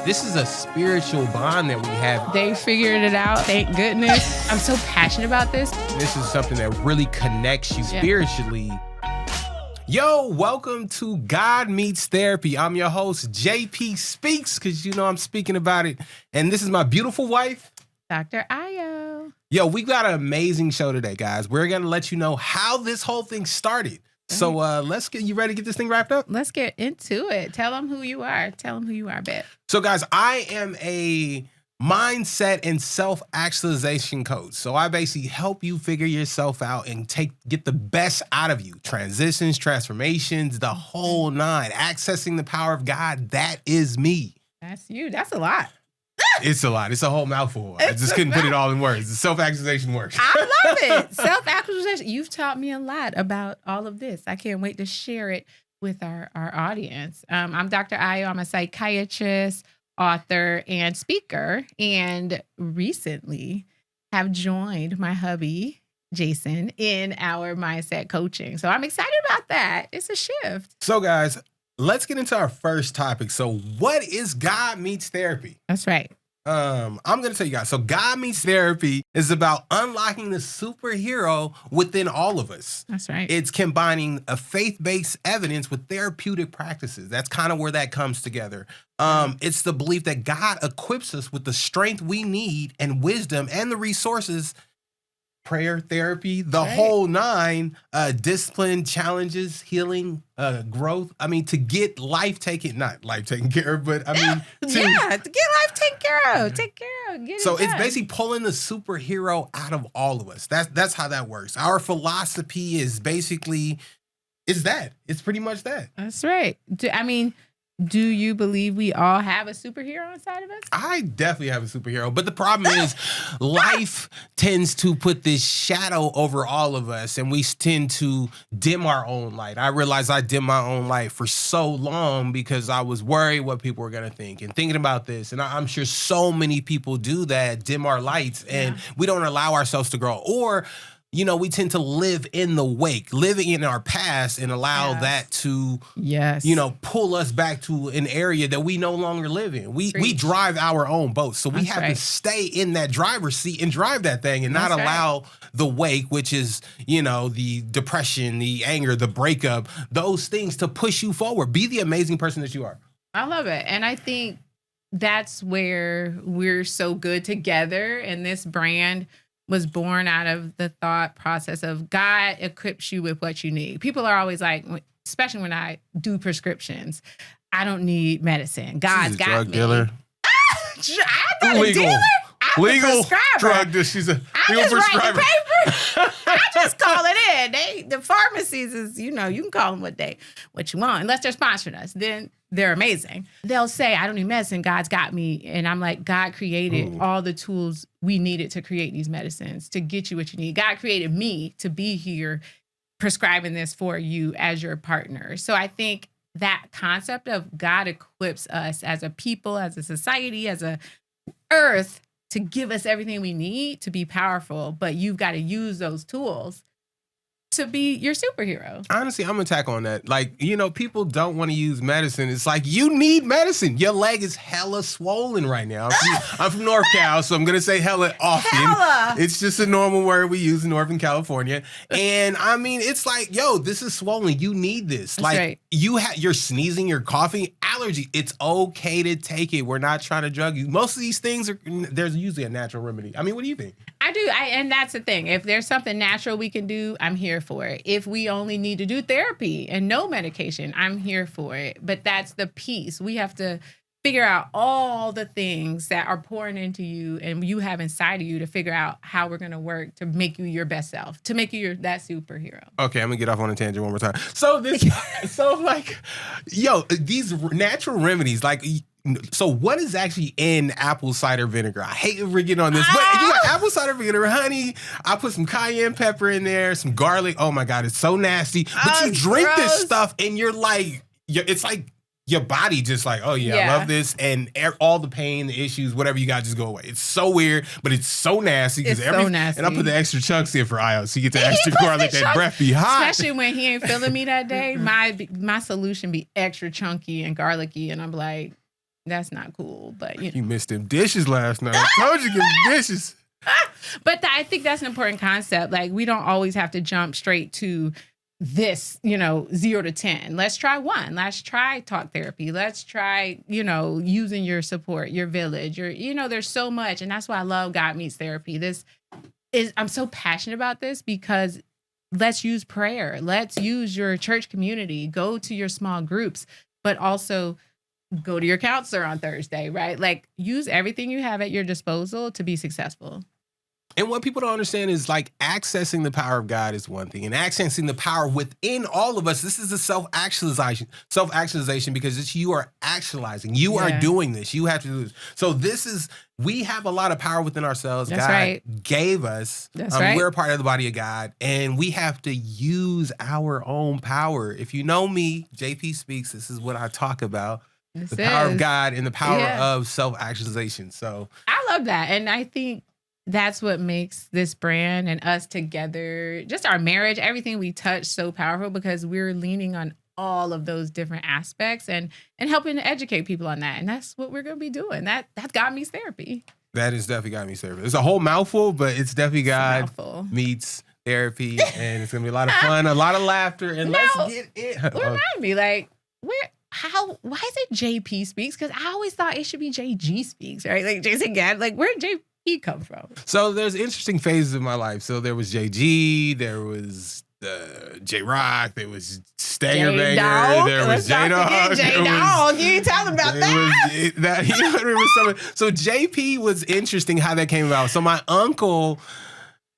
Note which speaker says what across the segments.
Speaker 1: This is a spiritual bond that we have.
Speaker 2: They figured it out. Thank goodness. I'm so passionate about this.
Speaker 1: This is something that really connects you spiritually. Yo, welcome to God Meets Therapy. I'm your host, JP Speaks, because you know I'm speaking about it. And this is my beautiful wife,
Speaker 2: Dr. Ayo.
Speaker 1: Yo, we got an amazing show today, guys. We're going to let you know how this whole thing started. So let's get you ready to get this thing wrapped up?
Speaker 2: Let's get into it. Tell them who you are. Tell them who you are, babe.
Speaker 1: So, guys, I am a mindset and self-actualization coach. So I basically help you figure yourself out and get the best out of you. Transitions, transformations, the whole nine. Accessing the power of God. That is me.
Speaker 2: That's you. That's a lot.
Speaker 1: It's a lot. It's a whole mouthful. I just couldn't put it all in words. The self-actualization works.
Speaker 2: I love it. Self-actualization. You've taught me a lot about all of this. I can't wait to share it with our audience. I'm Dr. Ayo. I'm a psychiatrist, author, and speaker, and recently have joined my hubby, Jason, in our mindset coaching. So I'm excited about that. It's a shift.
Speaker 1: So, guys, let's get into our first topic. So what is God Meets Therapy?
Speaker 2: That's right.
Speaker 1: I'm going to tell you guys. So God Meets Therapy is about unlocking the superhero within all of us.
Speaker 2: That's right.
Speaker 1: It's combining a faith-based evidence with therapeutic practices. That's kind of where that comes together. It's the belief that God equips us with the strength we need and wisdom and the resources, prayer, therapy, the whole nine, discipline, challenges, healing, growth. I mean, to get not life taken care of, but I mean,
Speaker 2: to get life taken care of.
Speaker 1: So it's basically pulling the superhero out of all of us. That's how that works. Our philosophy is basically, it's pretty much that.
Speaker 2: That's right. Do you believe we all have a superhero inside of us?
Speaker 1: I definitely have a superhero, but the problem is life tends to put this shadow over all of us, and we tend to dim our own light. I realized I dimmed my own light for so long because I was worried what people were going to think and thinking about this. And I'm sure so many people do that, dim our lights, and we don't allow ourselves to grow. Or we tend to live in the wake, living in our past, and allow that to, pull us back to an area that we no longer live in. We drive our own boat. So we have to stay in that driver's seat and drive that thing and not allow the wake, which is, the depression, the anger, the breakup, those things to push you forward. Be the amazing person that you are.
Speaker 2: I love it. And I think that's where we're so good together. And this brand was born out of the thought process of God equips you with what you need. People are always like, especially when I do prescriptions, I don't need medicine. God's got
Speaker 1: drug
Speaker 2: me.
Speaker 1: Dealer.
Speaker 2: I'm not a dealer. I'm
Speaker 1: legal
Speaker 2: a prescriber.
Speaker 1: Drug dealer. She's a legal
Speaker 2: just
Speaker 1: prescriber.
Speaker 2: Write the paper. I just call it in. The pharmacies is, you can call them what you want. Unless they're sponsoring us, then they're amazing. They'll say, I don't need medicine. God's got me. And I'm like, God created all the tools we needed to create these medicines, to get you what you need. God created me to be here prescribing this for you as your partner. So I think that concept of God equips us as a people, as a society, as a earth, to give us everything we need to be powerful, but you've got to use those tools to be your superhero.
Speaker 1: Honestly, I'm gonna tack on that. Like, people don't want to use medicine. It's like, you need medicine. Your leg is hella swollen right now. I'm from North Cal, so I'm gonna say hella often.
Speaker 2: Hella.
Speaker 1: It's just a normal word we use in Northern California. And I mean, it's like, yo, this is swollen. You need this.
Speaker 2: That's
Speaker 1: like
Speaker 2: right.
Speaker 1: You're sneezing, you're coughing, allergy. It's okay to take it. We're not trying to drug you. Most of these things there's usually a natural remedy. I mean, what do you think?
Speaker 2: I do. And that's the thing. If there's something natural we can do, I'm here for it. If we only need to do therapy and no medication, I'm here for it. But that's the piece. We have to figure out all the things that are pouring into you and you have inside of you to figure out how we're going to work to make you your best self, to make you that superhero.
Speaker 1: Okay, I'm going to get off on a tangent one more time. So these natural remedies, so what is actually in apple cider vinegar? I hate we're getting on this, but you got apple cider vinegar, honey. I put some cayenne pepper in there, some garlic. Oh my God, it's so nasty. But you drink this stuff and it's like your body just like, oh yeah, I love this. And all the pain, the issues, whatever you got just go away. It's so weird, but it's so nasty.
Speaker 2: So nasty.
Speaker 1: And I put the extra chunks in for Ayo, so you get the extra garlic, that breath be hot.
Speaker 2: Especially when he ain't feeling me that day, my solution be extra chunky and garlicky. And I'm like, That's not cool, but you know.
Speaker 1: You missed them dishes last night. I told you to get them dishes.
Speaker 2: But I think that's an important concept. Like, we don't always have to jump straight to this, 0 to 10. Let's try 1. Let's try talk therapy. Let's try, using your support, your village, there's so much. And that's why I love God Meets Therapy. I'm so passionate about this because let's use prayer. Let's use your church community. Go to your small groups, but also go to your counselor on Thursday, right? Like, use everything you have at your disposal to be successful.
Speaker 1: And what people don't understand is like accessing the power of God is one thing, and accessing the power within all of us. This is a self-actualization because it's you are actualizing. You are doing this. You have to do this. So we have a lot of power within ourselves.
Speaker 2: That's
Speaker 1: God
Speaker 2: right.
Speaker 1: gave us.
Speaker 2: That's right.
Speaker 1: We're a part of the body of God, and we have to use our own power. If you know me, JP Speaks, this is what I talk about. The power of God and the power of self-actualization. So
Speaker 2: I love that. And I think that's what makes this brand and us together, just our marriage, everything we touch so powerful because we're leaning on all of those different aspects and helping to educate people on that. And that's what we're going to be doing. That's God Meets Therapy.
Speaker 1: That is definitely God Meets Therapy. It's a whole mouthful, but it's definitely God Meets Therapy. And it's going to be a lot of fun, a lot of laughter. And let's get it.
Speaker 2: Remind me, like, why is it JP Speaks? Because I always thought it should be JG Speaks, right? Like Jason Gadd, like where'd JP come from?
Speaker 1: So there's interesting phases of my life. So there was JG, there was J Rock, there was Stanger Banger, there was J Dog.
Speaker 2: J Dog, you ain't telling about that.
Speaker 1: So JP was interesting how that came about. So my uncle,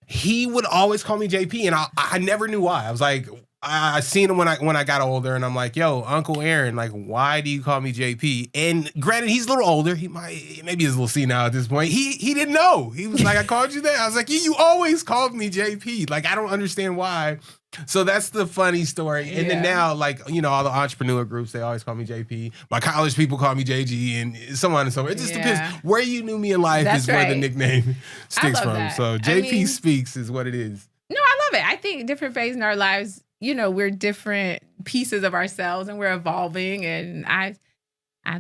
Speaker 1: he would always call me JP, and I never knew why. I was like, I seen him when I got older, and I'm like, yo, Uncle Aaron, like, why do you call me JP? And granted, he's a little older. Maybe he's a little senile at this point. He didn't know. He was like, I called you that. I was like, you always called me JP. Like, I don't understand why. So that's the funny story. And then now, like, all the entrepreneur groups, they always call me JP. My college people call me JG, and so on and so forth. It just depends. Where you knew me in life where the nickname sticks from.
Speaker 2: That.
Speaker 1: So JP Speaks is what it is.
Speaker 2: No, I love it. I think different phases in our lives, we're different pieces of ourselves and we're evolving. And I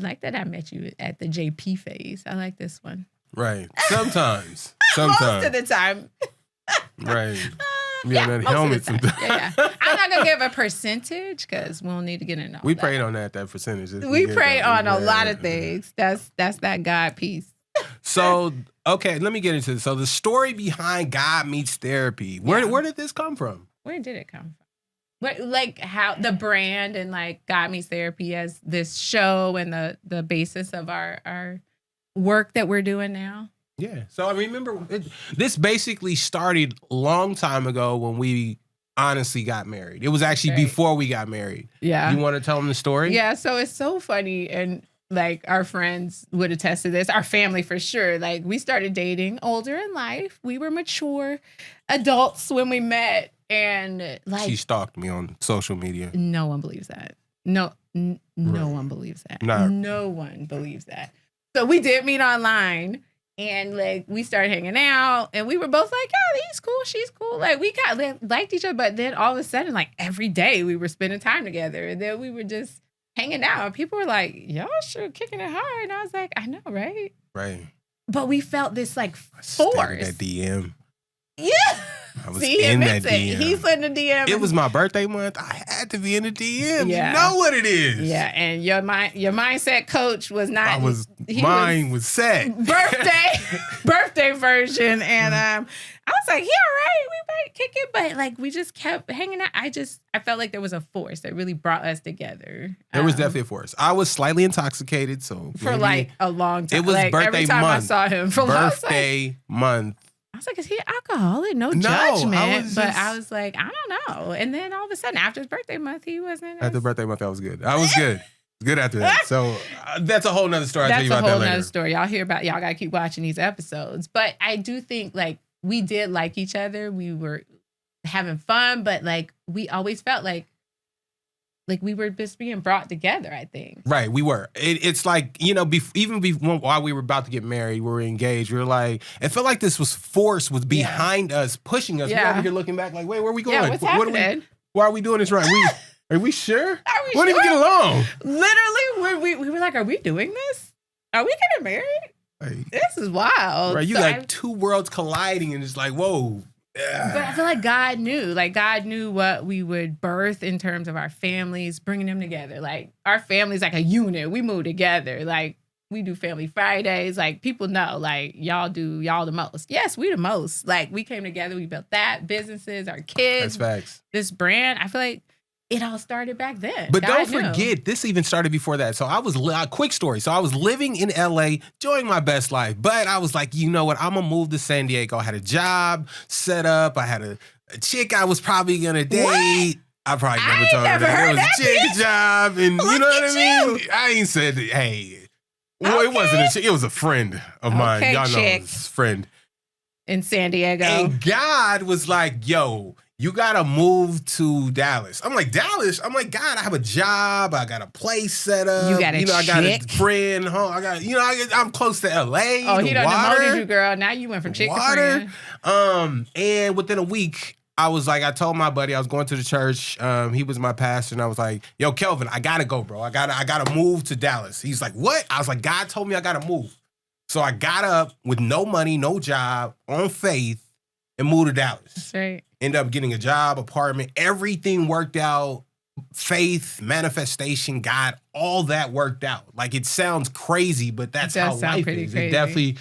Speaker 2: like that I met you at the JP phase. I like this one.
Speaker 1: Right. Sometimes.
Speaker 2: Most of the time.
Speaker 1: Right. That helmet sometimes.
Speaker 2: Yeah. I'm not going to give a percentage because we'll need to get into all
Speaker 1: We
Speaker 2: that.
Speaker 1: prayed on that percentage.
Speaker 2: We prayed on a lot of things. That's that God piece.
Speaker 1: So, okay, let me get into this. So the story behind God Meets Therapy, where did this come from?
Speaker 2: Where did it come from? Like how the brand and like God Meets Therapy as this show and the basis of our work that we're doing now.
Speaker 1: Yeah. So I remember this basically started a long time ago when we honestly got married. It was actually before we got married.
Speaker 2: Yeah.
Speaker 1: You want to tell them the story?
Speaker 2: Yeah. So it's so funny. And like our friends would attest to this, our family for sure. Like we started dating older in life. We were mature adults when we met. And like
Speaker 1: she stalked me on social media.
Speaker 2: No one believes that. No one believes that. No one believes that. So we did meet online and like we started hanging out and we were both like, oh, he's cool, she's cool. Like we liked each other, but then all of a sudden, like every day we were spending time together and then we were just hanging out. People were like, y'all sure kicking it hard. And I was like, I know, right?
Speaker 1: Right.
Speaker 2: But we felt this like force.
Speaker 1: That DM.
Speaker 2: Yeah.
Speaker 1: I was in that DM.
Speaker 2: He's in the DM.
Speaker 1: It was my birthday month. I had to be in the DM.
Speaker 2: Yeah.
Speaker 1: You know what it is.
Speaker 2: Yeah, and your mindset coach was not.
Speaker 1: Mine was set.
Speaker 2: Birthday version, and I was like, yeah, right, we might kick it, but like we just kept hanging out. I felt like there was a force that really brought us together.
Speaker 1: There was definitely a force. I was slightly intoxicated, so
Speaker 2: for like a long time.
Speaker 1: It was
Speaker 2: like,
Speaker 1: birthday
Speaker 2: every time
Speaker 1: month.
Speaker 2: I saw him for
Speaker 1: birthday month.
Speaker 2: I was like, is he alcoholic? No judgment. I was like, I don't know. And then all of a sudden, after his birthday month, he wasn't.
Speaker 1: After birthday month, I was good. I was good. Good after that. So that's a whole nother story.
Speaker 2: That's a whole nother story. Y'all got to keep watching these episodes. But I do think like we did like each other. We were having fun, but like we always felt like we were just being brought together, I think.
Speaker 1: Right, we were. It's like, while we were about to get married, we were engaged, we were like, it felt like this force was behind us, pushing us.
Speaker 2: Yeah.
Speaker 1: We're over here looking back like, wait, where are we going?
Speaker 2: Yeah, what's happening?
Speaker 1: Why are we doing this right? Are we sure?
Speaker 2: Are we
Speaker 1: Why don't we get along?
Speaker 2: Literally, we were like, are we doing this? Are we getting married?
Speaker 1: Like,
Speaker 2: This is wild.
Speaker 1: right, you
Speaker 2: So
Speaker 1: got two worlds colliding, and it's like, whoa.
Speaker 2: But I feel like God knew. Like, God knew what we would birth in terms of our families, bringing them together. Like, our family's like a unit. We move together. Like, we do Family Fridays. Like, people know, like, y'all the most. Yes, we the most. Like, we came together. We built that. Businesses, our kids.
Speaker 1: That's facts.
Speaker 2: This brand. I feel like it all started back then.
Speaker 1: But
Speaker 2: God
Speaker 1: don't
Speaker 2: knew.
Speaker 1: forget, this even started before that. So I was, quick story. So I was living in LA, enjoying my best life. But I was like, you know what? I'm going to move to San Diego. I had a job set up. I had a chick I was probably going to date.
Speaker 2: What?
Speaker 1: I probably
Speaker 2: I
Speaker 1: never
Speaker 2: ain't
Speaker 1: told her
Speaker 2: never
Speaker 1: that. It
Speaker 2: heard
Speaker 1: was a
Speaker 2: that
Speaker 1: chick
Speaker 2: bitch.
Speaker 1: job. And you
Speaker 2: Look
Speaker 1: know what
Speaker 2: at
Speaker 1: I mean?
Speaker 2: you.
Speaker 1: I ain't said, hey. Well, it wasn't a chick. It was a friend of mine.
Speaker 2: Okay,
Speaker 1: Y'all know
Speaker 2: chick.
Speaker 1: his friend.
Speaker 2: In San Diego.
Speaker 1: And God was like, yo, you gotta move to Dallas. I'm like, Dallas? I'm like, God, I have a job. I got a place set up.
Speaker 2: You got a
Speaker 1: I got a
Speaker 2: chick?
Speaker 1: friend. I'm close to LA.
Speaker 2: Oh,
Speaker 1: the
Speaker 2: he done
Speaker 1: water,
Speaker 2: demoted you, girl. Now you went from chick to
Speaker 1: water.
Speaker 2: friend.
Speaker 1: And within a week, I was like, I told my buddy I was going to the church. He was my pastor, and I was like, yo, Kelvin, I gotta go, bro. I gotta move to Dallas. He's like, what? I was like, God told me I gotta move. So I got up with no money, no job, on faith, and moved to Dallas.
Speaker 2: That's right.
Speaker 1: End up getting a job, apartment, everything worked out. Faith, manifestation, God, all that worked out. Like, it sounds crazy, but that's
Speaker 2: It does
Speaker 1: how
Speaker 2: sound
Speaker 1: life
Speaker 2: pretty
Speaker 1: is.
Speaker 2: crazy.
Speaker 1: It definitely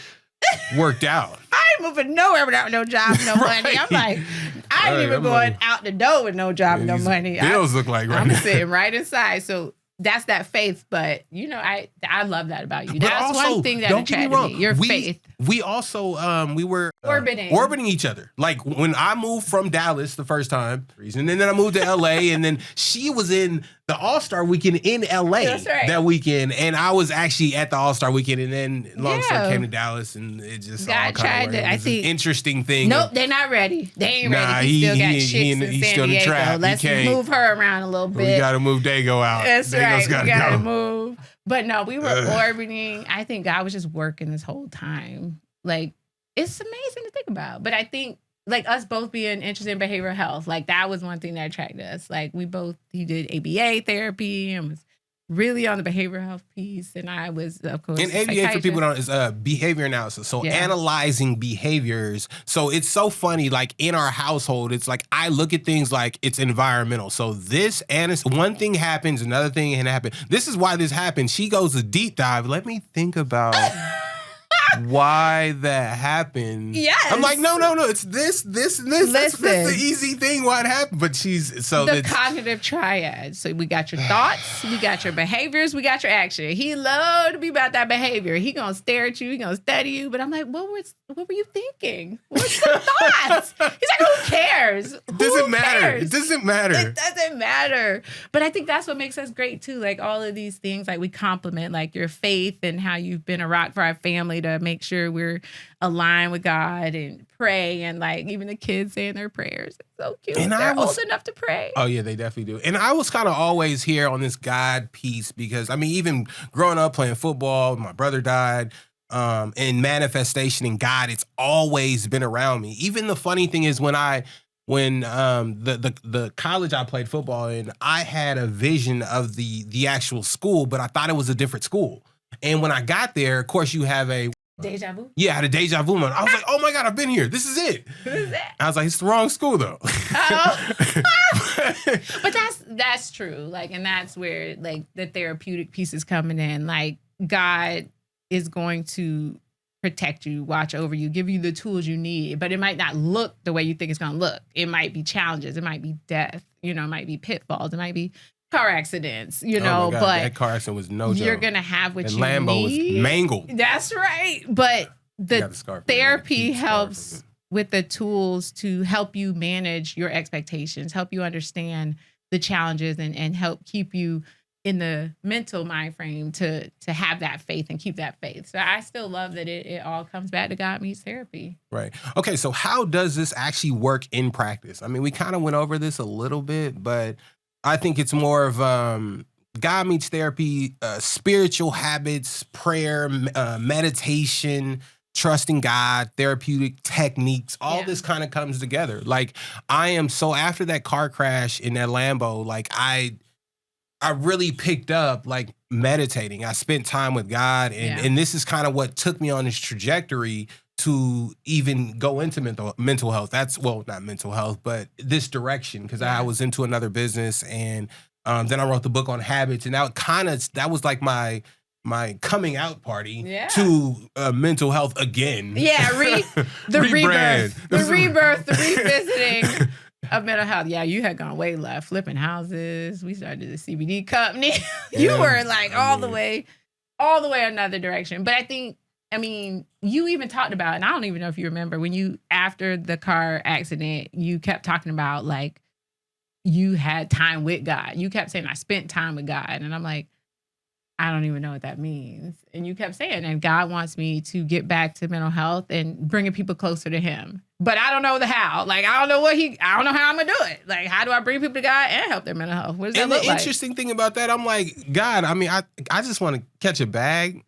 Speaker 1: worked out.
Speaker 2: I ain't moving nowhere without no job, no money. I'm like, I ain't
Speaker 1: Right,
Speaker 2: even
Speaker 1: I'm
Speaker 2: going
Speaker 1: like-
Speaker 2: out the door with no job, no
Speaker 1: These
Speaker 2: money.
Speaker 1: Bills look like right
Speaker 2: I'm
Speaker 1: now.
Speaker 2: sitting right inside. So that's that faith. But I love that about you.
Speaker 1: But
Speaker 2: That's
Speaker 1: also,
Speaker 2: one thing that
Speaker 1: don't get me
Speaker 2: attracted me.
Speaker 1: wrong,
Speaker 2: Your
Speaker 1: we,
Speaker 2: faith.
Speaker 1: We also we were
Speaker 2: Orbiting
Speaker 1: each other. Like, when I moved from Dallas the first time, and then I moved to LA, and then she was in the All-Star weekend in LA
Speaker 2: That's right.
Speaker 1: that weekend, and I was actually at the All-Star weekend, and then long story
Speaker 2: Yeah.
Speaker 1: came to Dallas, and it just
Speaker 2: God
Speaker 1: all
Speaker 2: tried
Speaker 1: kind
Speaker 2: to-
Speaker 1: of
Speaker 2: I
Speaker 1: an
Speaker 2: think-
Speaker 1: interesting thing.
Speaker 2: Nope, they're not ready. They ain't
Speaker 1: Nah,
Speaker 2: ready. He still got chicks
Speaker 1: he's
Speaker 2: in
Speaker 1: still
Speaker 2: San
Speaker 1: in the
Speaker 2: Diego.
Speaker 1: trap. He
Speaker 2: Let's
Speaker 1: can't.
Speaker 2: move her around a little
Speaker 1: We
Speaker 2: bit.
Speaker 1: got to move Dago out.
Speaker 2: That's
Speaker 1: Dago's
Speaker 2: right. We
Speaker 1: gotta
Speaker 2: gotta
Speaker 1: go.
Speaker 2: move. But no, we were orbiting. I think God was just working this whole time. Like, it's amazing to think about. But I think, like, us both being interested in behavioral health, like, that was one thing that attracted us. Like, he did ABA therapy and was really on the behavioral health piece. And I was, of course,
Speaker 1: And ABA, for people who don't, is behavior analysis. So
Speaker 2: Yeah.
Speaker 1: analyzing behaviors. So it's so funny, like, in our household, it's like I look at things like it's environmental. So one thing happens, another thing can happen. This is why this happened. She goes a deep dive. Let me think about why that happened.
Speaker 2: Yes.
Speaker 1: I'm like, no. It's this, and this. That's the
Speaker 2: Listen.
Speaker 1: easy thing why it happened. But
Speaker 2: the cognitive triad. So we got your thoughts, we got your behaviors, we got your action. He loved to be about that behavior. He gonna stare at you, he gonna study you. But I'm like, what were you thinking? What's the thoughts? He's like, who cares?
Speaker 1: It doesn't matter. It doesn't matter.
Speaker 2: It doesn't matter. But I think that's what makes us great too. Like, all of these things, like, we compliment, like, your faith and how you've been a rock for our family to make sure we're aligned with God and pray, and, like, even the kids saying their prayers. It's so cute.
Speaker 1: And
Speaker 2: They're old enough to pray.
Speaker 1: Oh, yeah, they definitely do. And I was kind of always here on this God piece because, I mean, even growing up playing football, my brother died, and manifestation and God, it's always been around me. Even the funny thing is when the college I played football in, I had a vision of the actual school, but I thought it was a different school. And when I got there, of course, you have a
Speaker 2: Deja vu.
Speaker 1: Yeah, I had a deja vu moment. I was like, oh my God, I've been here. This is it.
Speaker 2: Who is that?
Speaker 1: I was like, it's the wrong school though.
Speaker 2: Oh. But that's true. Like, and that's where, like, the therapeutic piece is coming in. Like, God is going to protect you, watch over you, give you the tools you need, but it might not look the way you think it's going to look. It might be challenges. It might be death. It might be pitfalls. It might be car accidents,
Speaker 1: Oh my God,
Speaker 2: but
Speaker 1: that car accident was no joke.
Speaker 2: you're going to have what
Speaker 1: That
Speaker 2: you
Speaker 1: Lambo
Speaker 2: need.
Speaker 1: was mangled.
Speaker 2: That's right. But
Speaker 1: got
Speaker 2: the
Speaker 1: scar from it.
Speaker 2: therapy
Speaker 1: Huge scar
Speaker 2: helps
Speaker 1: from it.
Speaker 2: with the tools to help you manage your expectations, help you understand the challenges, and help keep you in the mental mind frame to have that faith and keep that faith. So I still love that it all comes back to God meets therapy.
Speaker 1: Right. Okay, so how does this actually work in practice? I mean, we kind of went over this a little bit, but I think it's more of God meets therapy, spiritual habits, prayer, meditation, trusting God, therapeutic techniques, all this kind of comes together. Like, after that car crash in that Lambo, like, I really picked up, like, meditating. I spent time with God, and this is kind of what took me on this trajectory to even go into mental health. That's, well, not mental health, but this direction, because I was into another business, and then I wrote the book on habits, and that was like my coming out party to mental health again.
Speaker 2: Yeah, the rebirth, the revisiting of mental health. Yeah, you had gone way left, flipping houses. We started the CBD company. You were like all the way another direction. But I mean, you even talked about, and I don't even know if you remember, when you, after the car accident, you kept talking about like you had time with God. You kept saying, I spent time with God. And I'm like, I don't even know what that means. And you kept saying, and God wants me to get back to mental health and bringing people closer to him. But I don't know the how. Like, I don't know how I'm going to do it. Like, how do I bring people to God and help their mental health? What does that look like?
Speaker 1: And the interesting thing about that, I'm like, God, I mean, I just want to catch a bag.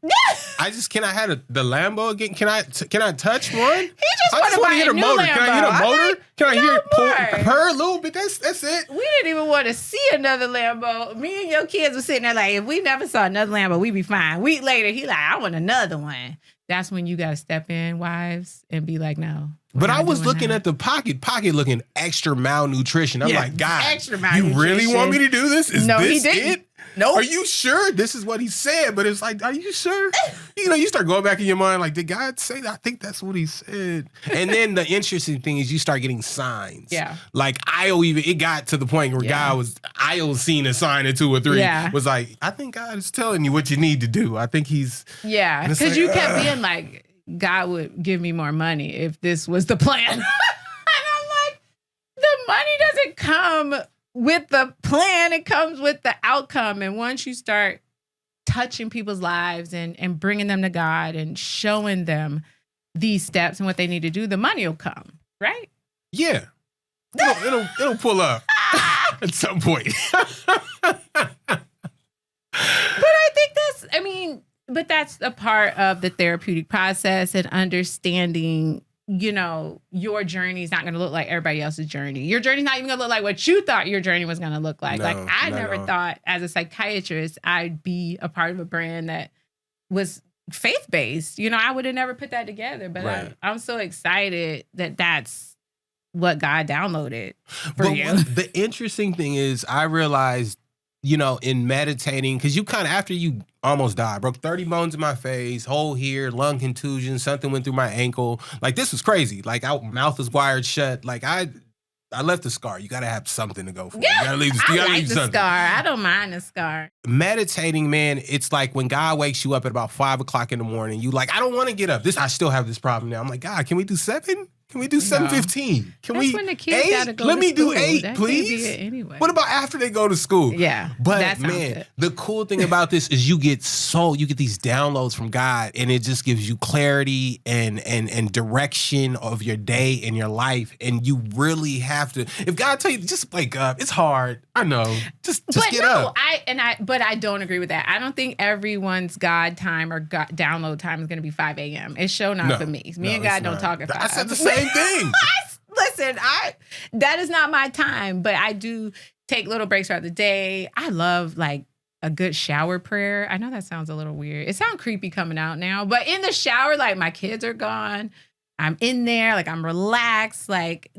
Speaker 1: Can I have the Lambo again? Can I touch one?
Speaker 2: He just want to hit a
Speaker 1: motor.
Speaker 2: Lambo.
Speaker 1: Can I hit a motor?
Speaker 2: Like,
Speaker 1: can I hear it purr a little bit? That's it.
Speaker 2: We didn't even want to see another Lambo. Me and your kids were sitting there like, if we never saw another Lambo, we'd be fine. A week later, he like, I want another one. That's when you got to step in, wives, and be like, no.
Speaker 1: But I was looking at the pocket looking extra malnutrition. I'm like, God, you really want me to do this? Is this it?
Speaker 2: Nope.
Speaker 1: Are you sure this is what he said? But it's like, are you sure? You start going back in your mind, like, did God say that? I think that's what he said. And then the interesting thing is you start getting signs.
Speaker 2: Yeah.
Speaker 1: Like it got to the point where Ayo seen a sign or 2 or 3.
Speaker 2: Yeah.
Speaker 1: Was like, I think God is telling you what you need to do. I think he's.
Speaker 2: Yeah. Because you kept being like, God would give me more money if this was the plan. And I'm like, the money doesn't come with the plan, it comes with the outcome. And once you start touching people's lives and bringing them to God and showing them these steps and what they need to do, the money will come, right?
Speaker 1: Yeah. It'll pull up at some point.
Speaker 2: But I think that's a part of the therapeutic process and understanding, your journey is not going to look like everybody else's journey. Your journey's not even going to look like what you thought your journey was going to look like.
Speaker 1: No,
Speaker 2: like I never thought as a psychiatrist I'd be a part of a brand that was faith-based. I would have never put that together. But I'm so excited that that's what God downloaded for you.
Speaker 1: The interesting thing is I realized, in meditating, because you kind of, after you almost died, broke 30 bones in my face, hole here, lung contusion, something went through my ankle. Like, this was crazy. Like, mouth was wired shut. Like, I left a scar. You got to have something to go for.
Speaker 2: Yeah,
Speaker 1: you got to leave
Speaker 2: the scar. I don't mind the scar.
Speaker 1: Meditating, man, it's like when God wakes you up at about 5 o'clock in the morning, you like, I don't want to get up. I still have this problem now. I'm like, God, can we do 7? Can we do 7:15?
Speaker 2: That's when the kids gotta go
Speaker 1: Let
Speaker 2: to
Speaker 1: me
Speaker 2: school.
Speaker 1: do 8,
Speaker 2: that
Speaker 1: please.
Speaker 2: Can't be it anyway.
Speaker 1: What about after they go to school?
Speaker 2: Yeah.
Speaker 1: But man, the cool thing about this is you get these downloads from God, and it just gives you clarity and direction of your day and your life. And you really have to, if God tell you just wake up, it's hard. I know. Just get up.
Speaker 2: But I don't agree with that. I don't think everyone's God time or download time is going to be 5 a.m. It's not for me. Me and God don't talk at 5.
Speaker 1: I said the same thing.
Speaker 2: Listen, that is not my time, but I do take little breaks throughout the day. I love like a good shower prayer. I know that sounds a little weird. It sounds creepy coming out now, but in the shower, like my kids are gone. I'm in there, like I'm relaxed, like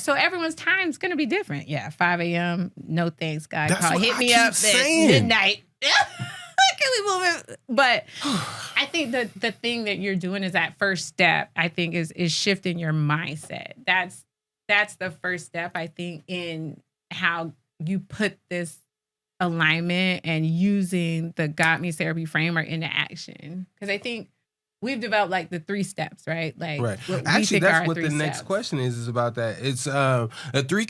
Speaker 2: so everyone's time is gonna be different. Yeah, 5 a.m. No thanks, God. Hit me up at midnight. Can we move it? But I think the thing that you're doing is that first step. I think is shifting your mindset. That's the first step. I think in how you put this alignment and using the God Meets Therapy framework into action. Because I think we've developed like the 3 steps, right? Like,
Speaker 1: actually, that's what the next question is about that. It's a 3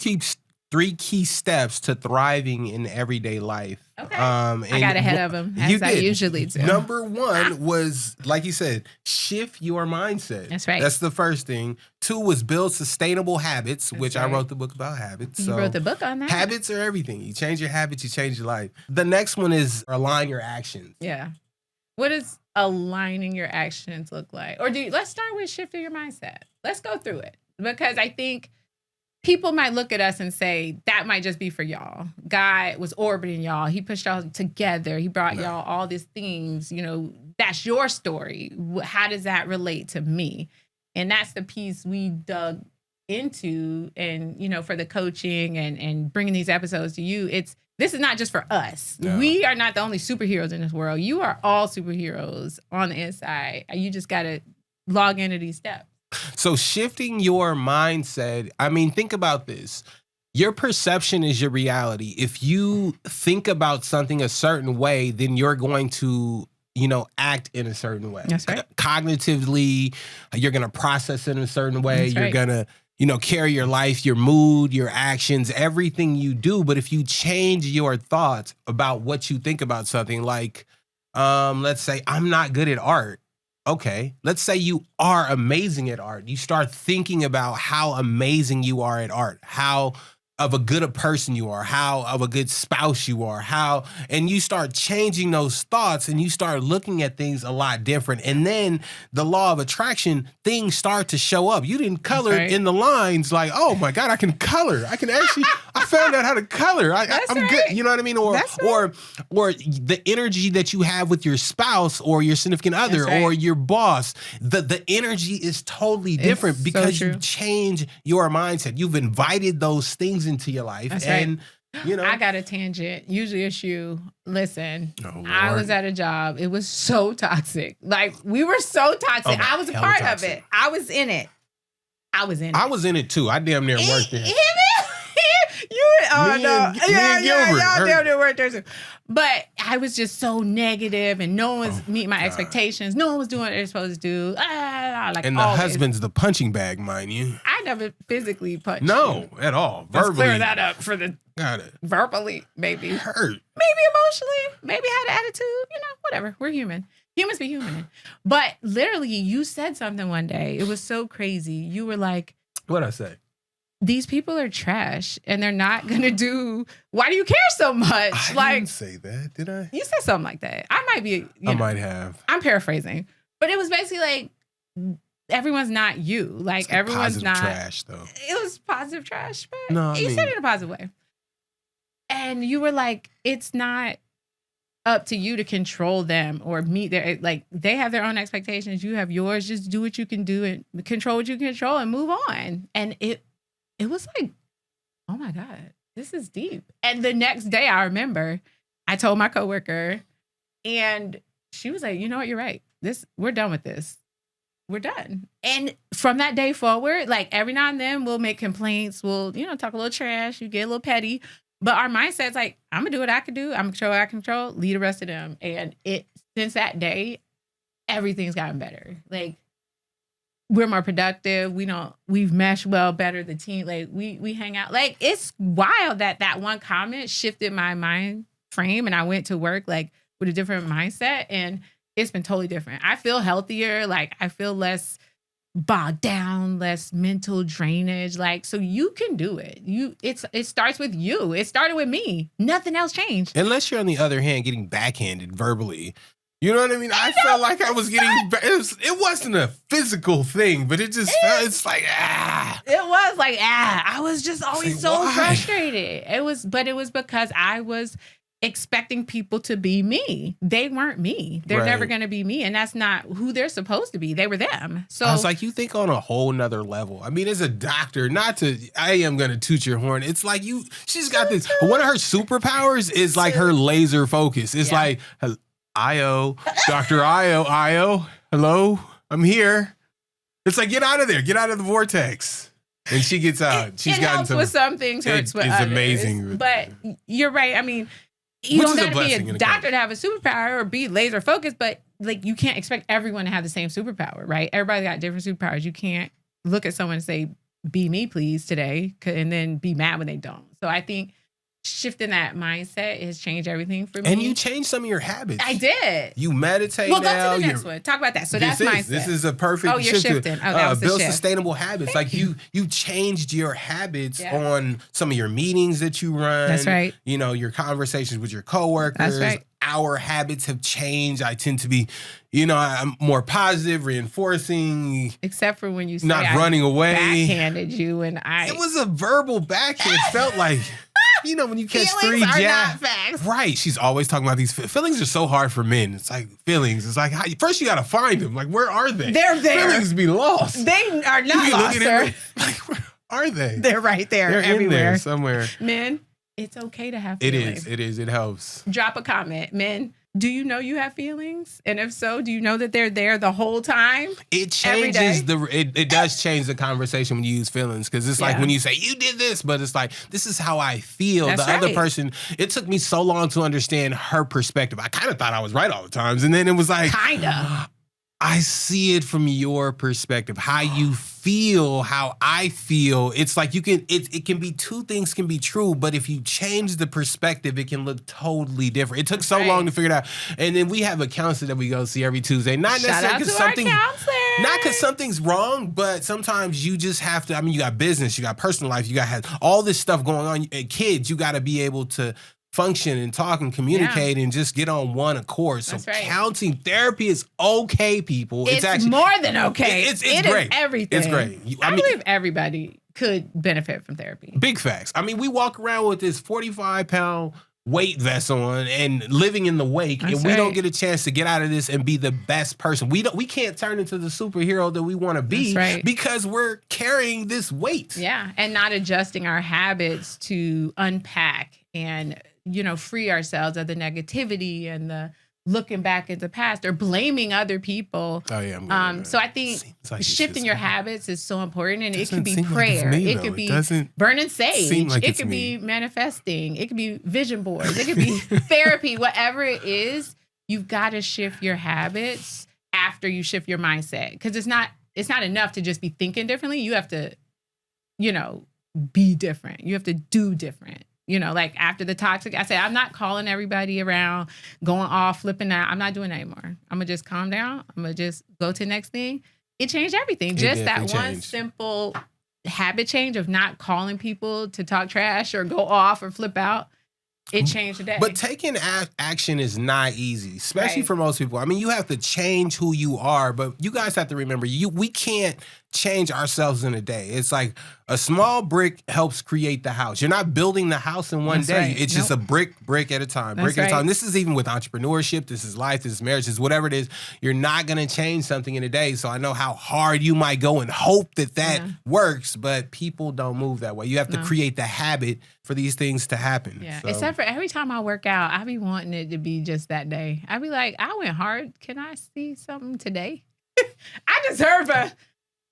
Speaker 1: key steps to thriving in everyday life.
Speaker 2: Okay. I got ahead of them, as I usually do.
Speaker 1: Number 1 was, like you said, shift your mindset.
Speaker 2: That's right.
Speaker 1: That's the first thing. 2 was build sustainable habits, which I wrote the book about habits.
Speaker 2: You wrote the book on that.
Speaker 1: Habits are everything. You change your habits, you change your life. The next one is align your actions.
Speaker 2: Yeah. What does aligning your actions look like? Or let's start with shifting your mindset. Let's go through it. Because I think people might look at us and say, that might just be for y'all. God was orbiting y'all. He pushed y'all together. He brought y'all all these things. You know, that's your story. How does that relate to me? And that's the piece we dug into. And, you know, for the coaching and bringing these episodes to you, this is not just for us. No. We are not the only superheroes in this world. You are all superheroes on the inside. You just got to log into these steps.
Speaker 1: So shifting your mindset, I mean, think about this. Your perception is your reality. If you think about something a certain way, then you're going to, you know, act in a certain way.
Speaker 2: That's right.
Speaker 1: Cognitively, you're going to process it in a certain way.
Speaker 2: That's
Speaker 1: you're
Speaker 2: right.
Speaker 1: going to, you know, carry your life, your mood, your actions, everything you do. But if you change your thoughts about what you think about something, like, let's say I'm not good at art. Okay, let's say you are amazing at art. You start thinking about how amazing you are at art, how of a good a person you are, how of a good spouse you are, and you start changing those thoughts and you start looking at things a lot different. And then the law of attraction, things start to show up. You didn't color it in the lines like, oh my God, I can color. I can actually, I found out how to color. I'm good. You know what I mean? Or the energy that you have with your spouse or your significant other or your boss, the energy is totally different because you change your mindset. You've invited those things into your life.
Speaker 2: That's
Speaker 1: and you know,
Speaker 2: I got a tangent. Usually it's you. Listen, I was at a job. It was so toxic. Like, we were so toxic. I was a part of it. I was in it. I was in it too. I damn near worked there.
Speaker 1: Y'all
Speaker 2: damn near worked there too. But I was just so negative, and no one was meeting my expectations. No one was doing what they're supposed to do.
Speaker 1: And the husband's the punching bag, mind you.
Speaker 2: I never physically punched you.
Speaker 1: No, at all.
Speaker 2: Let's
Speaker 1: Verbally.
Speaker 2: clear that up for the...
Speaker 1: Got it.
Speaker 2: Verbally, maybe.
Speaker 1: Hurt.
Speaker 2: Maybe emotionally. Maybe had an attitude. You know, whatever. We're human. Humans be human. But literally, you said something one day. It was so crazy. You were like...
Speaker 1: What'd I say?
Speaker 2: These people are trash and they're not going to do... Why do you care so much?
Speaker 1: I didn't say that, did I?
Speaker 2: You said something like that. I might be...
Speaker 1: I might have.
Speaker 2: I'm paraphrasing. But it was basically like, everyone's not you. Like, everyone's not...
Speaker 1: trash, though.
Speaker 2: It was positive trash, but
Speaker 1: no,
Speaker 2: you said it in a positive way. And you were like, it's not up to you to control them or meet their... Like, they have their own expectations. You have yours. Just do what you can do and control what you can control and move on. And it was like, oh my God, this is deep. And the next day I remember I told my coworker and she was like, you know what, you're right. We're done with this. We're done. And from that day forward, like every now and then we'll make complaints. We'll, you know, talk a little trash. You get a little petty. But our mindset's like, I'm going to do what I can do. I'm going to control what I can control. Lead the rest of them. And since that day, everything's gotten better. Like, we're more productive. We've meshed well better. The team, like we hang out. Like, it's wild that one comment shifted my mind frame and I went to work like with a different mindset and it's been totally different. I feel healthier. Like, I feel less bogged down, less mental drainage. Like, so you can do it. It starts with you. It started with me. Nothing else changed.
Speaker 1: Unless you're on the other hand getting backhanded verbally. You know what I mean? I felt like I was getting... It wasn't a physical thing, but it just felt... It's like,
Speaker 2: It was like, I was just always so frustrated. It was because I was expecting people to be me. They weren't me. They're never going to be me. And that's not who they're supposed to be. They were them. So
Speaker 1: I was like, you think on a whole nother level. I mean, as a doctor, I am going to toot your horn. It's like she's got this... One of her superpowers is like her laser focus. It's like... Ayo, Dr. Ayo, hello, I'm here. It's like, get out of there, get out of the vortex. And she gets out. She's gotten
Speaker 2: helps with some things, hurts with others.
Speaker 1: It's amazing.
Speaker 2: But you're right. I mean, you don't have to be a doctor to have a superpower or be laser focused, but like, you can't expect everyone to have the same superpower, right? Everybody got different superpowers. You can't look at someone and say, be me, please, today, and then be mad when they don't. So I think shifting that mindset has changed everything for me.
Speaker 1: And you changed some of your habits.
Speaker 2: I did.
Speaker 1: You meditate
Speaker 2: now.
Speaker 1: Well,
Speaker 2: go to the next one. Talk about that. So that's mindset.
Speaker 1: This is a perfect
Speaker 2: shift. Oh, you're shifting. Oh, that was the
Speaker 1: build
Speaker 2: shift.
Speaker 1: Sustainable habits. Like you changed your habits on some of your meetings that you run.
Speaker 2: That's right.
Speaker 1: You know, your conversations with your coworkers.
Speaker 2: That's right.
Speaker 1: our habits have changed. I tend to be, I'm more positive, reinforcing.
Speaker 2: Except for when you say
Speaker 1: not running away.
Speaker 2: Backhanded you and I.
Speaker 1: It was a verbal backhand. It felt like, when you catch
Speaker 2: feelings
Speaker 1: three
Speaker 2: are
Speaker 1: jabs.
Speaker 2: not facts.
Speaker 1: Right. She's always talking about these feelings are so hard for men. It's like feelings. It's like, first you got to find them. Like, where are they?
Speaker 2: They're there.
Speaker 1: Feelings be lost.
Speaker 2: They are not lost, sir.
Speaker 1: Like, where are they?
Speaker 2: They're right there.
Speaker 1: They're
Speaker 2: everywhere.
Speaker 1: in there somewhere.
Speaker 2: Men, it's okay to have feelings.
Speaker 1: It is. It helps.
Speaker 2: Drop a comment. Men, do you know you have feelings? And if so, do you know that they're there the whole time?
Speaker 1: It changes it does change the conversation when you use feelings, because it's like when you say you did this, but it's like, this is how I feel.
Speaker 2: That's
Speaker 1: other
Speaker 2: right.
Speaker 1: person, it took me so long to understand her perspective. I kind of thought I was right all the times. And then it was like,
Speaker 2: Kinda.
Speaker 1: I see it from your perspective, how you feel, how I feel. It's like it can be, two things can be true, but if you change the perspective, it can look totally different. It took so long to figure it out. And then we have a counselor that we go see every Tuesday. Not necessarily because not because something's wrong, but sometimes you just have to, you got business, you got personal life, you got all this stuff going on. And kids, you got to be able to function and talk and communicate and just get on one accord. So counseling therapy is okay, people.
Speaker 2: It's
Speaker 1: actually
Speaker 2: more than okay.
Speaker 1: It's great.
Speaker 2: Is everything.
Speaker 1: It's great.
Speaker 2: I believe everybody could benefit from therapy.
Speaker 1: Big facts. We walk around with this 45-pound weight vest on and living in the wake, and we don't get a chance to get out of this and be the best person. We can't turn into the superhero that we want to be because we're carrying this weight.
Speaker 2: Yeah, and not adjusting our habits to unpack and free ourselves of the negativity and the looking back at the past or blaming other people.
Speaker 1: Oh yeah.
Speaker 2: So I think shifting your habits is so important, and it can be prayer.
Speaker 1: Like
Speaker 2: it could be burning sage. It could be manifesting. It could be vision boards. It could be therapy. Whatever it is, you've got to shift your habits after you shift your mindset, because it's not enough to just be thinking differently. You have to, be different. You have to do different. Like after the toxic, I said, I'm not calling everybody around, going off, flipping out. I'm not doing that anymore. I'm going to just calm down. I'm going to just go to the next thing. It changed everything. Just that one simple habit change of not calling people to talk trash or go off or flip out. It changed the day.
Speaker 1: But taking action is not easy, especially for most people. You have to change who you are, but you guys have to remember, we can't change ourselves in a day. It's like a small brick helps create the house. You're not building the house in one day. Right. It's just a brick at a time, brick at a time. This is even with entrepreneurship. This is life. This is marriage. This is whatever it is. You're not going to change something in a day. So I know how hard you might go and hope that works, but people don't move that way. You have to create the habit for these things to happen.
Speaker 2: Yeah.
Speaker 1: So.
Speaker 2: Except for every time I work out, I be wanting it to be just that day. I be like, I went hard. Can I see something today? I deserve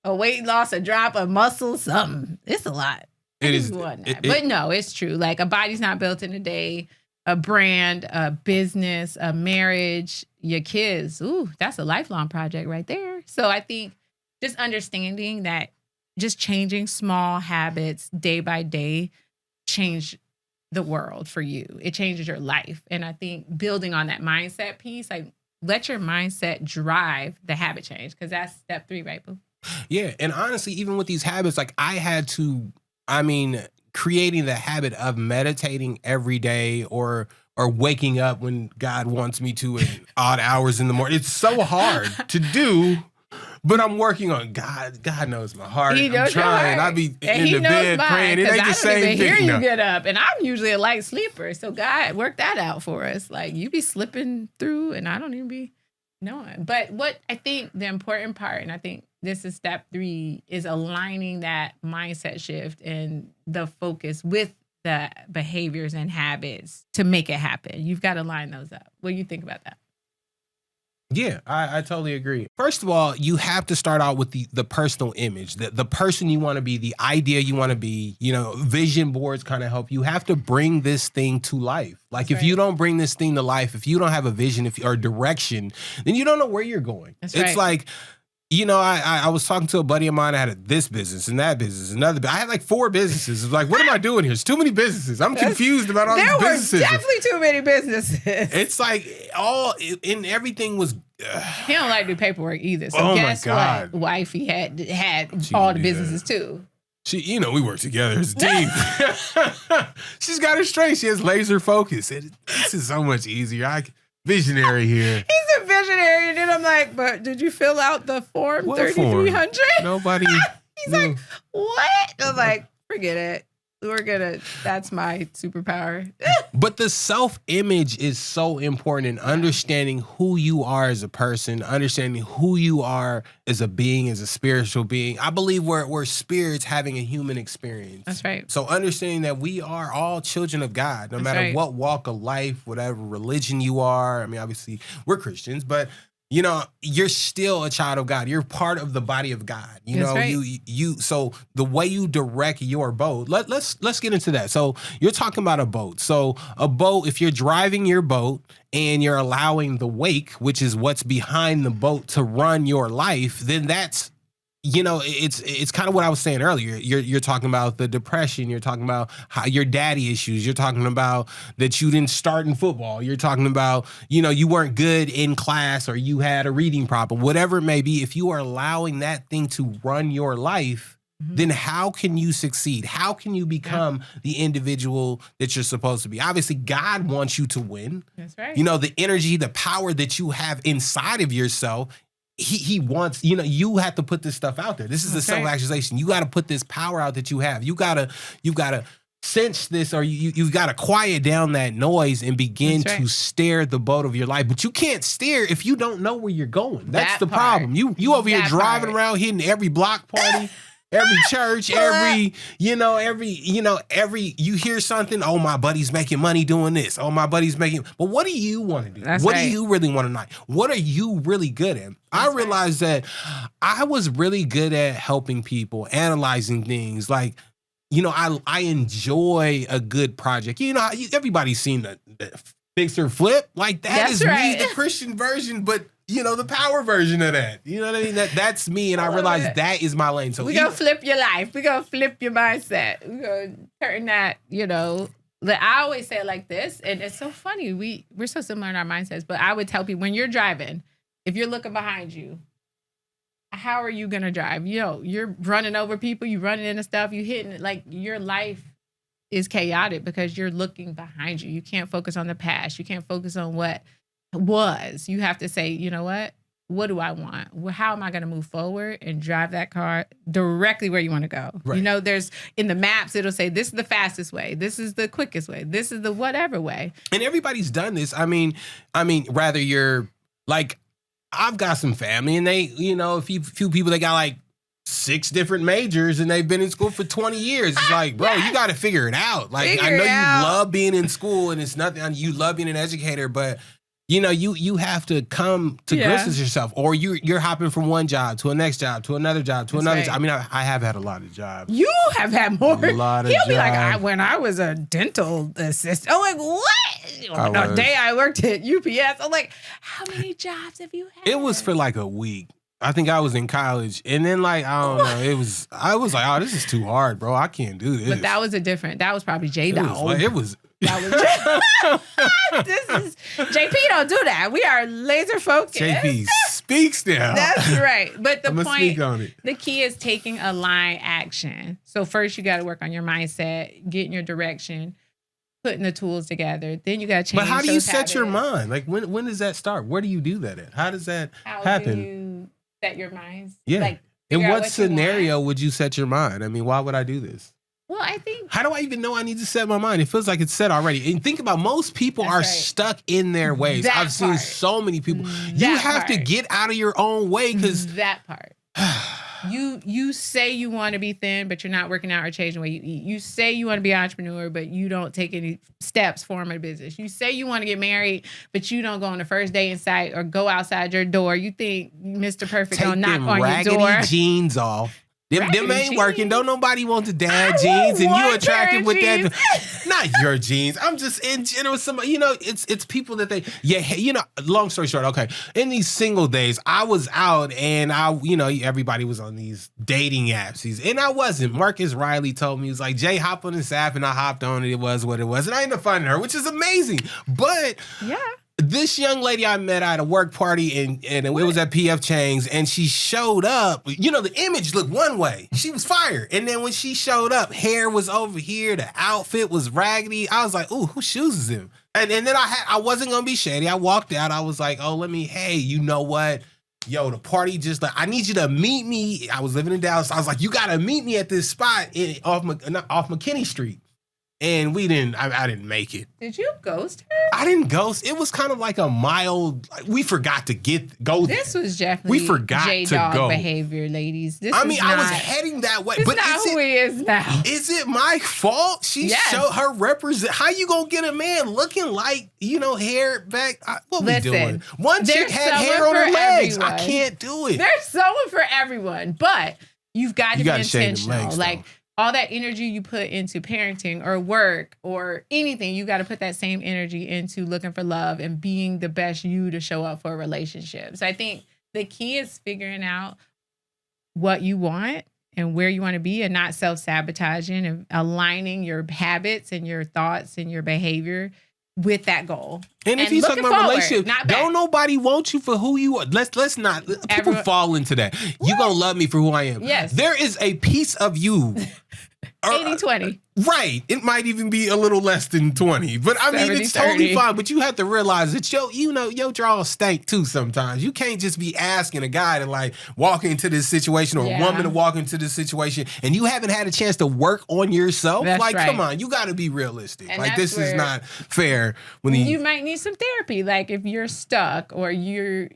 Speaker 2: a weight loss, a drop, a muscle, something. It's a lot.
Speaker 1: It is.
Speaker 2: But no, it's true. Like a body's not built in a day. A brand, a business, a marriage, your kids. Ooh, that's a lifelong project right there. So I think just understanding that just changing small habits day by day change the world for you. It changes your life. And I think building on that mindset piece, like let your mindset drive the habit change, because that's step 3, right, boo?
Speaker 1: Yeah. And honestly, even with these habits, like I had to, creating the habit of meditating every day or waking up when God wants me to at odd hours in the morning. It's so hard to do, but I'm working on God. God knows my heart.
Speaker 2: He knows
Speaker 1: I'm trying. I be in the bed praying. It ain't the same thing.
Speaker 2: I don't even hear you get up, and I'm usually a light sleeper. So God worked that out for us. Like you be slipping through, and I don't even be knowing. But what I think the important part, and I think this is step 3, is aligning that mindset shift and the focus with the behaviors and habits to make it happen. You've got to line those up. What do you think about that?
Speaker 1: Yeah, I totally agree. First of all, you have to start out with the personal image, the person you want to be, the idea you want to be. Vision boards kind of help. You have to bring this thing to life. Like if you don't bring this thing to life, if you don't have a vision or direction, then you don't know where you're going. It's like, I was talking to a buddy of mine. I had this business and that business, another. I had like 4 businesses. It's like, what am I doing here? It's too many businesses. I'm confused about all these businesses.
Speaker 2: There were definitely too many businesses.
Speaker 1: It's like everything was.
Speaker 2: He don't like to do paperwork either. So guess what? Wifey had all the businesses too.
Speaker 1: She, we work together as a team. She's got her strength. She has laser focus. This is so much easier. Visionary here.
Speaker 2: He's a visionary. And then I'm like, but did you fill out the form
Speaker 1: What
Speaker 2: 3300?
Speaker 1: Nobody.
Speaker 2: He's like, what? I'm like, forget it. That's my superpower.
Speaker 1: But the self-image is so important in understanding who you are as a person, understanding who you are as a being, as a spiritual being. I believe we're spirits having a human experience.
Speaker 2: That's right.
Speaker 1: So understanding that we are all children of God, no matter what walk of life, whatever religion you are. I mean, obviously, we're Christians, but you know, you're still a child of God. You're part of the body of God. You know, you so the way you direct your boat, let's get into that. So you're talking about a boat. So a boat, if you're driving your boat and you're allowing the wake, which is what's behind the boat, to run your life, then that's, you know, it's kind of what I was saying earlier. You're talking about the depression. You're talking about how your daddy issues. You're talking about that you didn't start in football. You're talking about, you know, you weren't good in class or you had a reading problem, whatever it may be. If you are allowing that thing to run your life, then how can you succeed? How can you become the individual that you're supposed to be? Obviously, God wants you to win.
Speaker 2: That's right.
Speaker 1: You know, the energy, the power that you have inside of yourself, he wants, you know, you have to put this stuff out there. This is the self-actualization. You got to put this power out that you have. You gotta sense this, or you've got to quiet down that noise and begin to steer the boat of your life. But you can't steer if you don't know where you're going. That's the problem. You over here driving around, hitting every block party. Every church, you hear something, oh, my buddy's making money doing this. Oh, my buddy's making, but what do you want to do? What do you really want to know? What are you really good at? I realized that I was really good at helping people, analyzing things. Like, you know, I enjoy a good project. You know, everybody's seen the fix or flip. Like that is me, the Christian version, but you know, the power version of that. You know what I mean? That's me, and I realize that is my lane. So
Speaker 2: we're going to flip your life. We're going to flip your mindset. We're going to turn that, you know. I always say it like this, and it's so funny. We're so similar in our mindsets, but I would tell people, when you're driving, if you're looking behind you, how are you going to drive? You know, you're running over people, you running into stuff, you hitting it. Like, your life is chaotic because you're looking behind you. You can't focus on the past. You can't focus on what was. You have to say, you know what do I want? How am I going to move forward and drive that car directly where you want to go? Right. You know, there's in the maps, it'll say, this is the fastest way. This is the quickest way. This is the whatever way.
Speaker 1: And everybody's done this. I mean, rather you're like, I've got some family and they, you know, a few people, they got like 6 different majors and they've been in school for 20 years. It's like, bro, you got to figure it out. Like, I know you love being in school and it's nothing, you love being an educator, but you know, you have to come to grips with yourself, or you're hopping from one job to a next job to another job to another job. I mean, I have had a lot of jobs.
Speaker 2: You have had more.
Speaker 1: A lot of
Speaker 2: He'll
Speaker 1: jobs.
Speaker 2: be like, when I was a dental assistant. I'm like, what? The day I worked at UPS. I'm like, how many jobs have you had?
Speaker 1: It was for like a week. I think I was in college, and then like I don't know. I was like, oh, this is too hard, bro. I can't do this.
Speaker 2: But that was probably J-Dog.
Speaker 1: It was.
Speaker 2: This is JP. Don't do that. We are laser focused.
Speaker 1: JP speaks now.
Speaker 2: That's right. But the
Speaker 1: I'm
Speaker 2: point,
Speaker 1: speak on it.
Speaker 2: The key is taking aligned action. So first, you got to work on your mindset, getting your direction, putting the tools together. Then you got to change.
Speaker 1: But how do you set your mind? Like when does that start? Where do you do that at? How does that happen?
Speaker 2: How do you set your minds?
Speaker 1: Yeah.
Speaker 2: Like,
Speaker 1: in what scenario would you set your mind? I mean, why would I do this?
Speaker 2: Well, I think.
Speaker 1: How do I even know I need to set my mind? It feels like it's set already. And think about, most people are stuck in their ways. I've seen so many people. You have to get out of your own way, because
Speaker 2: that part. You say you want to be thin, but you're not working out or changing the way you eat. You say you want to be an entrepreneur, but you don't take any steps forming a business. You say you want to get married, but you don't go on the first day in sight or go outside your door. You think Mr. Perfect gonna knock on your door.
Speaker 1: Take jeans off. Them ain't working. Don't nobody want the dad jeans, and you attracted with that. Not your jeans. I'm just in general. Somebody, you know, it's people that they, you know. Long story short, okay. In these single days, I was out, and everybody was on these dating apps. And I wasn't. Marcus Riley told me, he was like, Jay, hop on this app, and I hopped on it. It was what it was, and I ended up finding her, which is amazing. But this young lady I met at a work party, and it was at PF Chang's, and she showed up. You know, the image looked one way. She was fire. And then when she showed up, hair was over here. The outfit was raggedy. I was like, ooh, whose shoes is them? And then I wasn't gonna be shady. I walked out. I was like, oh, hey, you know what? Yo, the party just like, I need you to meet me. I was living in Dallas. I was like, you gotta meet me at this spot off McKinney Street. And I didn't make it.
Speaker 2: Did you ghost her?
Speaker 1: I didn't ghost. It was kind of like a mild, we forgot to go there.
Speaker 2: This was definitely
Speaker 1: we forgot
Speaker 2: J-Dog
Speaker 1: to go.
Speaker 2: behavior, ladies.
Speaker 1: I was heading that way.
Speaker 2: This
Speaker 1: But
Speaker 2: is not who he is now.
Speaker 1: Is it my fault? She showed her represent. How you gonna get a man looking like, hair back? What we doing? One chick had hair on her legs.
Speaker 2: Everyone.
Speaker 1: I can't do it.
Speaker 2: There's someone for everyone, but you've got to be intentional.
Speaker 1: Legs,
Speaker 2: like, all that energy you put into parenting or work or anything, you got to put that same energy into looking for love and being the best you to show up for a relationship. So I think the key is figuring out what you want and where you want to be and not self-sabotaging and aligning your habits and your thoughts and your behavior with that goal.
Speaker 1: And if you're talking about relationship, don't nobody want you for who you are. Let's not. People fall into that. You gonna love me for who I am.
Speaker 2: Yes.
Speaker 1: There is a piece of you.
Speaker 2: 80-20.
Speaker 1: Right. It might even be a little less than 20. But I mean, it's totally fine. But you have to realize that your draws stank too sometimes. You can't just be asking a guy to like walk into this situation or a woman to walk into this situation and you haven't had a chance to work on yourself.
Speaker 2: That's
Speaker 1: like,
Speaker 2: right.
Speaker 1: Come on, you gotta be realistic.
Speaker 2: And
Speaker 1: like this is not fair when
Speaker 2: you might need some therapy. Like if you're stuck or you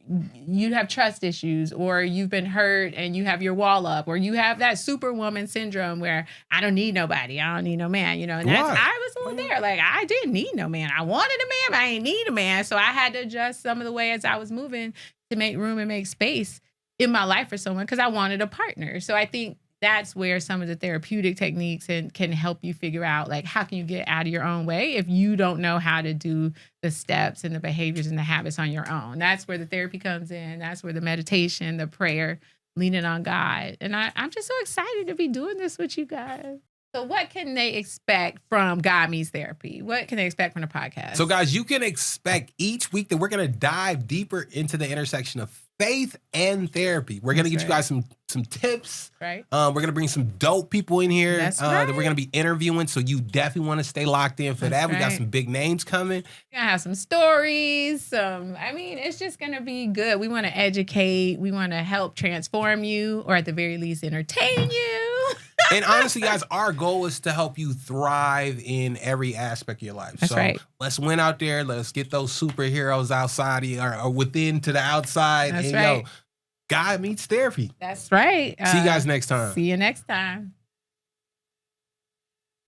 Speaker 2: have trust issues or you've been hurt and you have your wall up or you have that superwoman syndrome where I don't need nobody. I don't need no man, And I was a little there. Like I didn't need no man. I wanted a man, but I didn't need a man. So I had to adjust some of the way as I was moving to make room and make space in my life for someone because I wanted a partner. So I think that's where some of the therapeutic techniques can help you figure out like how can you get out of your own way if you don't know how to do the steps and the behaviors and the habits on your own. That's where the therapy comes in. That's where the meditation, the prayer, leaning on God. And I'm just so excited to be doing this with you guys. So what can they expect from God Meets Therapy? What can they expect from the podcast?
Speaker 1: So guys, you can expect each week that we're going to dive deeper into the intersection of faith and therapy. We're going to get you guys some tips.
Speaker 2: Right.
Speaker 1: We're going to bring some dope people in here that we're going to be interviewing. So you definitely want to stay locked in for that. We got some big names coming.
Speaker 2: We're going to have some stories. It's just going to be good. We want to educate. We want to help transform you or at the very least entertain you.
Speaker 1: And honestly, guys, our goal is to help you thrive in every aspect of your life.
Speaker 2: That's right.
Speaker 1: Let's win out there. Let's get those superheroes outside or within to the outside.
Speaker 2: That's right.
Speaker 1: God Meets Therapy.
Speaker 2: That's right.
Speaker 1: See you guys next time.
Speaker 2: See you next time.